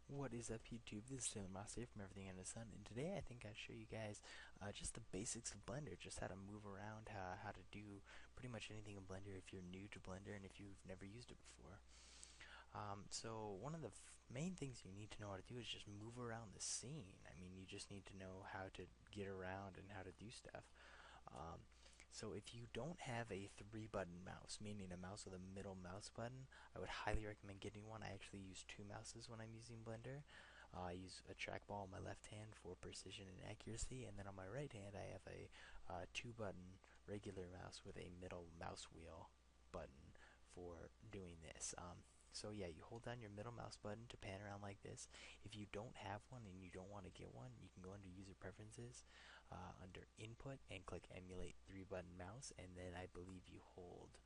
What is up, YouTube? This is Taylor Moss here from Everything Under the Sun, and today I think I'll show you guys just the basics of Blender, just how to move around, how to do pretty much anything in Blender if you're new to Blender and if you've never used it before. So one of the main things you need to know how to do is just move around the scene. I mean, you just need to know how to get around and how to do stuff. Um, so if you don't have a three-button mouse, meaning a mouse with a middle mouse button, I would highly recommend getting one. I actually use two mouses when I'm using Blender. I use a trackball on my left hand for precision and accuracy, and then on my right hand I have a two-button regular mouse with a middle mouse wheel button for doing this. So yeah, you hold down your middle mouse button to pan around like this. If you don't have one and you don't want to get one, you can go under User Preferences, under Input, and click Emulate 3-button mouse, and then I believe you hold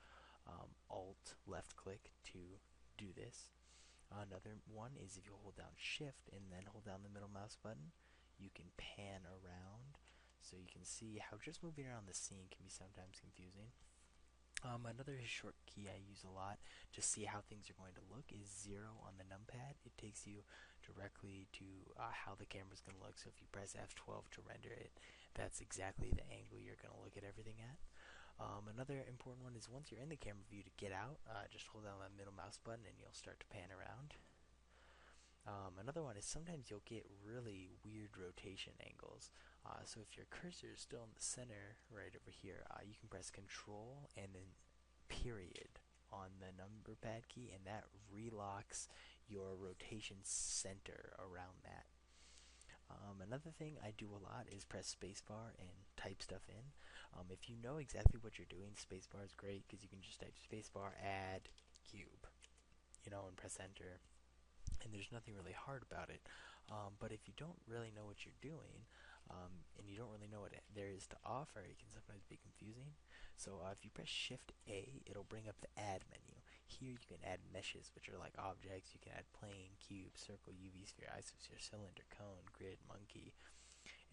Alt left click to do this. Another one is if you hold down Shift and then hold down the middle mouse button, you can pan around. So you can see how just moving around the scene can be sometimes confusing. Another short key I use a lot to see how things are going to look is 0 on the numpad. It takes you directly to how the camera's going to look. So if you press F12 to render it, that's exactly the angle you're going to look at everything at. Another important one is once you're in the camera view, to get out, just hold down that middle mouse button and you'll start to pan around. Another one is sometimes you'll get really weird rotation angles. So if your cursor is still in the center right over here, you can press Control and then period on the number pad key, and that relocks your rotation center around that. Another thing I do a lot is press spacebar and type stuff in. If you know exactly what you're doing, spacebar is great because you can just type spacebar, add, cube, and press enter, and there's nothing really hard about it. But if you don't really know what you're doing, and you don't really know what there is to offer, it can sometimes be confusing. So if you press Shift A, it'll bring up the Add menu. Here you can add meshes, which are like objects. You can add plane, cube, circle, UV sphere, isosphere, cylinder, cone, grid, monkey,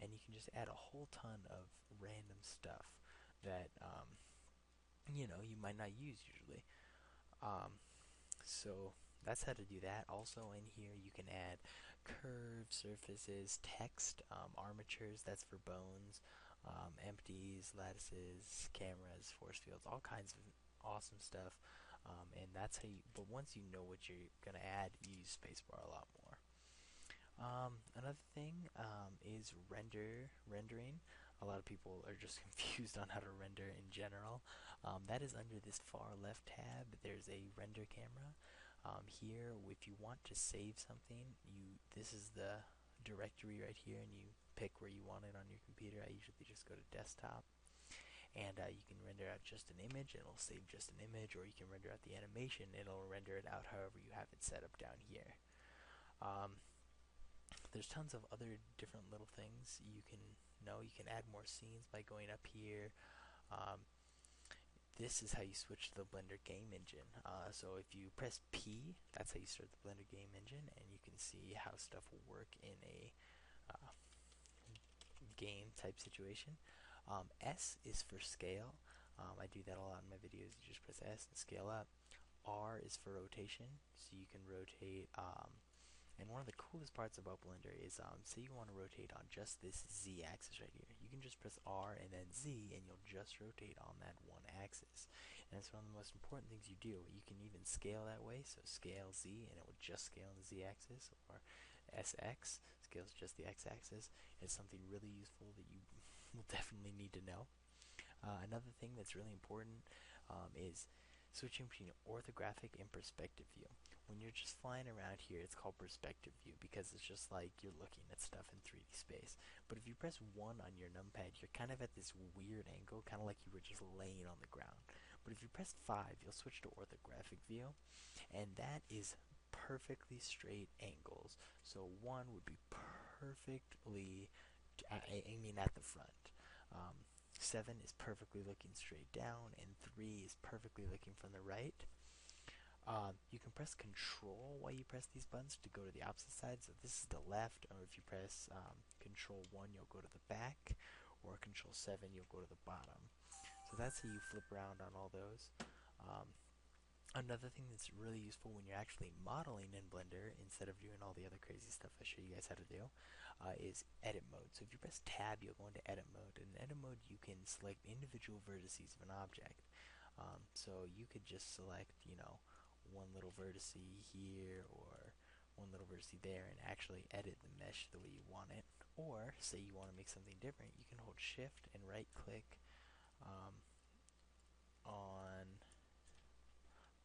and you can just add a whole ton of random stuff that you might not use usually. Um, so that's how to do that. Also in here you can add curves, surfaces, text, armatures, that's for bones, empties, lattices, cameras, force fields, all kinds of awesome stuff. And that's how you, but once you know what you're going to add, you use spacebar a lot more. Another thing is rendering. A lot of people are just confused on how to render in general. That is under this far left tab. There's a render camera. Here, if you want to save something, this is the directory right here, and you pick where you want it on your computer. I usually just go to desktop, and you can render out just an image, and it'll save just an image, or you can render out the animation, and it'll render it out however you have it set up down here. There's tons of other different little things you can know. You can add more scenes by going up here. Um, this is how you switch to the Blender game engine. So if you press P, that's how you start the Blender game engine, and you can see how stuff will work in a uh, game type situation. S is for scale. I do that a lot in my videos. You just press S and scale up. R is for rotation, so you can rotate. And one of the coolest parts about Blender is, say you want to rotate on just this Z axis right here. You can just press R and then Z, and you'll just rotate on that one axis. And it's one of the most important things you do. You can even scale that way, so scale Z, and it will just scale on the Z axis, or SX, scales just the X axis. It's something really useful that you will definitely need to know. Another thing that's really important is switching between orthographic and perspective view. When you're just flying around here, it's called perspective view because it's just like you're looking at stuff in 3D space. But if you press 1 on your numpad, you're kind of at this weird angle, kind of like you were just laying on the ground. But if you press 5, you'll switch to orthographic view, and that is perfectly straight angles. So 1 would be perfectly aiming at the front. 7 is perfectly looking straight down, and 3 is perfectly looking from the right. You can press Control while you press these buttons to go to the opposite side. So this is the left, or if you press Control 1, you'll go to the back, or Control 7, you'll go to the bottom. So that's how you flip around on all those. Um, Another thing that's really useful when you're actually modeling in Blender, instead of doing all the other crazy stuff I show you guys how to do, is edit mode. So if you press tab, you'll go into edit mode. And in edit mode, you can select individual vertices of an object. So you could just select, one little vertice here or one little vertice there and actually edit the mesh the way you want it. Or say you want to make something different, you can hold shift and right click um, on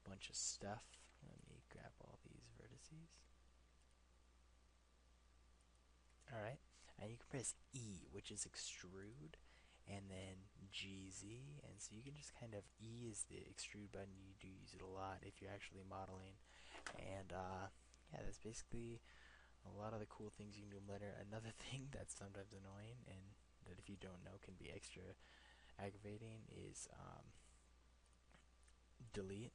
a bunch of stuff. Let me grab all these vertices. Alright, and you can press E, which is extrude, and then GZ, and so you can just kind of, E is the extrude button. You do use it a lot if you're actually modeling, and yeah, that's basically a lot of the cool things you can do in Blender. Another thing that's sometimes annoying, and that if you don't know can be extra aggravating, is delete.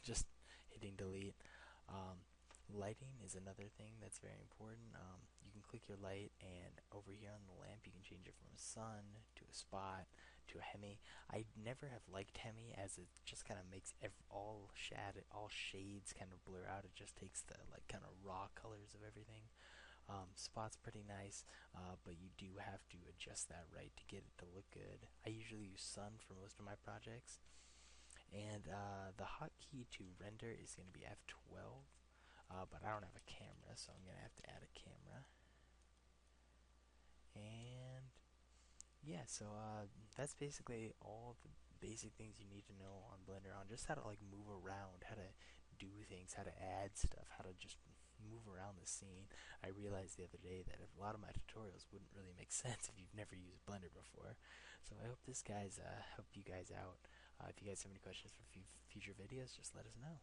Just hitting delete. Um, Lighting is another thing that's very important. You can click your light, and over here on the lamp, you can change it from a sun to a spot to a hemi. I never have liked hemi, as it just kind of makes all shades kind of blur out. It just takes the like kind of raw colors of everything. Spot's pretty nice, but you do have to adjust that right to get it to look good. I usually use sun for most of my projects, and the hotkey to render is going to be F12, but I don't have a camera, so I'm going to have to add a camera. And yeah, so that's basically all the basic things you need to know on Blender, on just how to like move around, how to do things, how to add stuff, how to just move around the scene. I realized the other day that a lot of my tutorials wouldn't really make sense if you've never used Blender before. So I hope this guys helped you guys out. If you guys have any questions for future videos, just let us know.